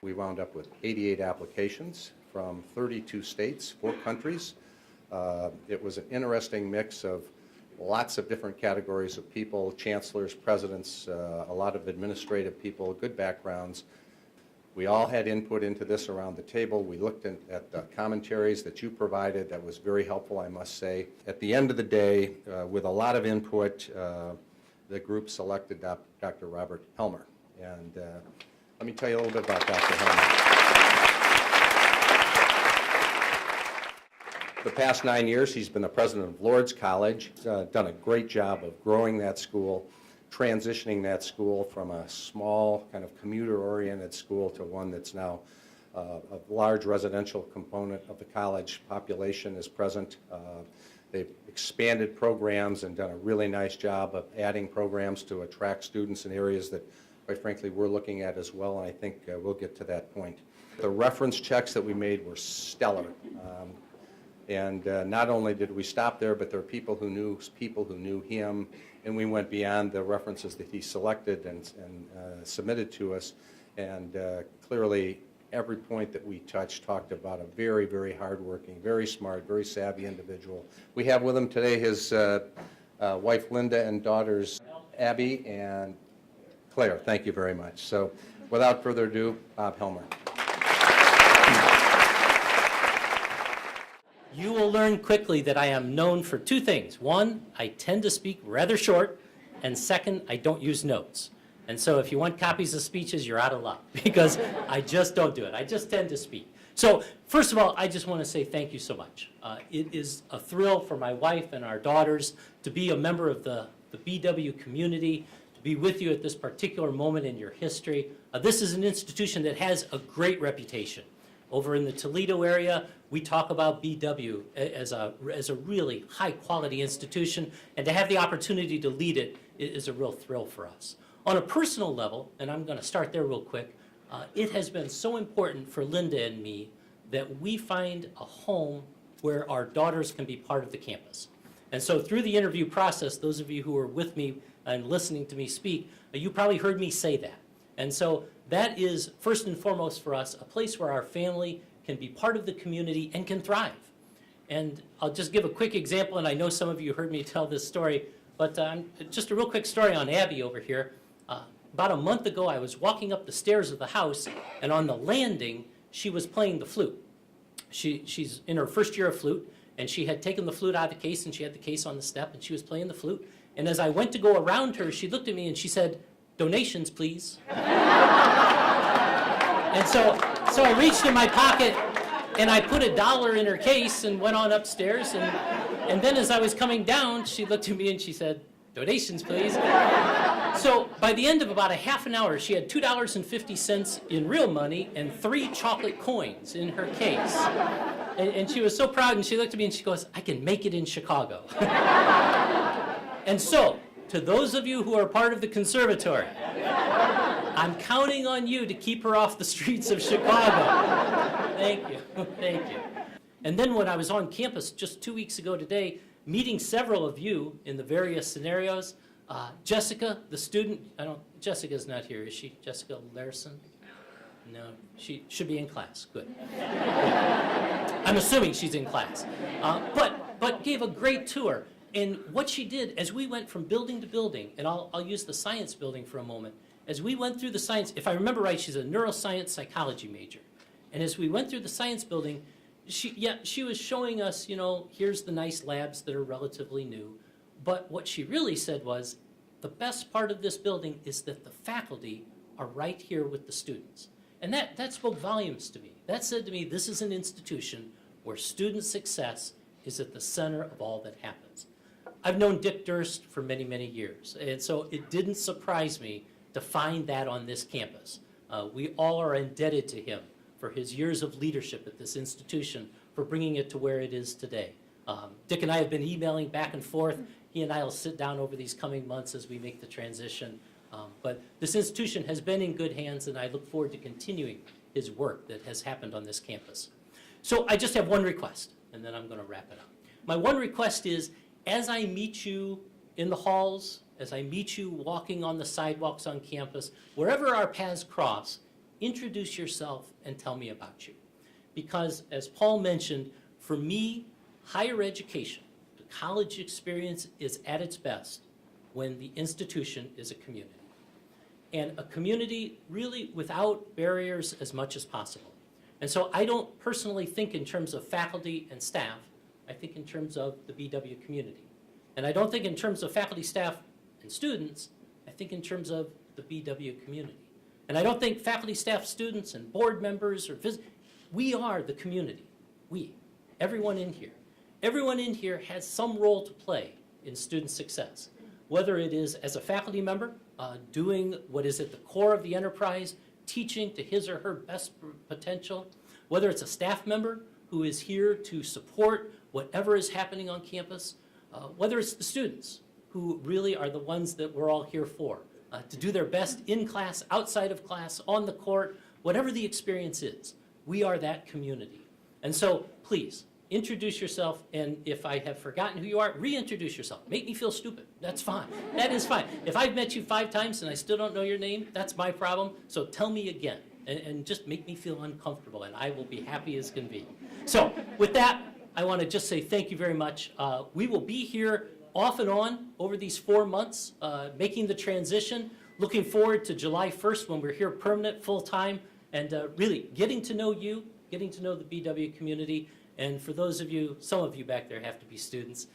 We wound up with 88 applications from 32 states, 4 countries. It was an interesting mix of lots of different categories of people, chancellors, presidents, a lot of administrative people, good backgrounds. We all had input into this around the table. We looked at the commentaries that you provided. That was very helpful, I must say. At the end of the day, with a lot of input, the group selected Dr. Robert Helmer. And let me tell you a little bit about Dr. Helmer. The past 9 years, he's been the president of Lourdes College. He's done a great job of growing that school, transitioning that school from a small kind of commuter-oriented school to one that's now a large residential component of the college population is present. They've expanded programs and done a really nice job of adding programs to attract students in areas that, quite frankly, we're looking at as well, and I think we'll get to that point. The reference checks that we made were stellar. And not only did we stop there, but there are people who knew him, and we went beyond the references that he selected and submitted to us. And clearly, every point that we touched talked about a very, very hardworking, very smart, very savvy individual. We have with him today his wife Linda and daughters Abby and Claire. Thank you very much. So, without further ado, Bob Helmer. You will learn quickly that I am known for 2 things. 1, I tend to speak rather short, and 2nd, I don't use notes. And so if you want copies of speeches, you're out of luck, because I just don't do it. I just tend to speak. So first of all, I just want to say thank you so much. It is a thrill for my wife and our daughters to be a member of the BW community, to be with you at this particular moment in your history. This is an institution that has a great reputation. Over in the Toledo area, we talk about BW as a really high-quality institution, and to have the opportunity to lead it is a real thrill for us. On a personal level, and I'm going to start there real quick, it has been so important for Linda and me that we find a home where our daughters can be part of the campus. And so through the interview process, those of you who are with me and listening to me speak, you probably heard me say that. And so that is, first and foremost for us, a place where our family can be part of the community and can thrive. And I'll just give a quick example, and I know some of you heard me tell this story, but just a real quick story on Abby over here. About a month ago, I was walking up the stairs of the house, and on the landing, she was playing the flute. She's in her first year of flute, and she had taken the flute out of the case, and she had the case on the step, and she was playing the flute. And as I went to go around her, she looked at me and she said, "Donations, please." And so I reached in my pocket and I put $1 in her case and went on upstairs. And then as I was coming down, she looked at me and she said, "Donations, please." So by the end of about a half an hour, she had $2.50 in real money and 3 chocolate coins in her case. And she was so proud, and she looked at me and she goes, "I can make it in Chicago." And so, to those of you who are part of the conservatory, I'm counting on you to keep her off the streets of Chicago. Thank you, thank you. And then when I was on campus just 2 weeks ago today, meeting several of you in the various scenarios, Jessica, the student, Jessica's not here, is she? Jessica Larson? No, she should be in class, good. I'm assuming she's in class. But gave a great tour. And what she did, as we went from building to building, and I'll use the science building for a moment, as we went through the science, if I remember right, she's a neuroscience psychology major. And as we went through the science building, she was showing us, here's the nice labs that are relatively new. But what she really said was, the best part of this building is that the faculty are right here with the students. And that spoke volumes to me. That said to me, this is an institution where student success is at the center of all that happens. I've known Dick Durst for many, many years, and so it didn't surprise me to find that on this campus. We all are indebted to him for his years of leadership at this institution, for bringing it to where it is today. Dick and I have been emailing back and forth. He and I will sit down over these coming months as we make the transition. But this institution has been in good hands, and I look forward to continuing his work that has happened on this campus. So I just have one request, and then I'm going to wrap it up. My one request is, as I meet you in the halls, as I meet you walking on the sidewalks on campus, wherever our paths cross, introduce yourself and tell me about you. Because as Paul mentioned, for me, higher education, the college experience is at its best when the institution is a community. And a community really without barriers as much as possible. And so I don't personally think in terms of faculty and staff, I think in terms of the BW community. And I don't think in terms of faculty, staff, and students, I think in terms of the BW community. And I don't think faculty, staff, students, and board members or we are the community. We, everyone in here. Everyone in here has some role to play in student success, whether it is as a faculty member, doing what is at the core of the enterprise, teaching to his or her best potential, whether it's a staff member who is here to support whatever is happening on campus, whether it's the students who really are the ones that we're all here for, to do their best in class, outside of class, on the court, whatever the experience is. We are that community. And so please, introduce yourself, and if I have forgotten who you are, reintroduce yourself. Make me feel stupid. That's fine. That is fine. If I've met you 5 times and I still don't know your name, that's my problem. So tell me again, and just make me feel uncomfortable, and I will be happy as can be. So with that, I want to just say thank you very much. We will be here off and on over these 4 months, making the transition. Looking forward to July 1st when we're here permanent, full-time, and really getting to know you, getting to know the BW community. And for those of you, some of you back there have to be students.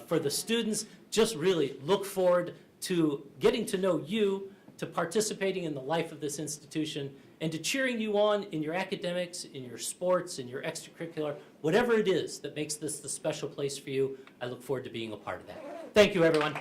For the students, just really look forward to getting to know you, to participating in the life of this institution, and to cheering you on in your academics, in your sports, in your extracurricular, whatever it is that makes this the special place for you. I look forward to being a part of that. Thank you, everyone.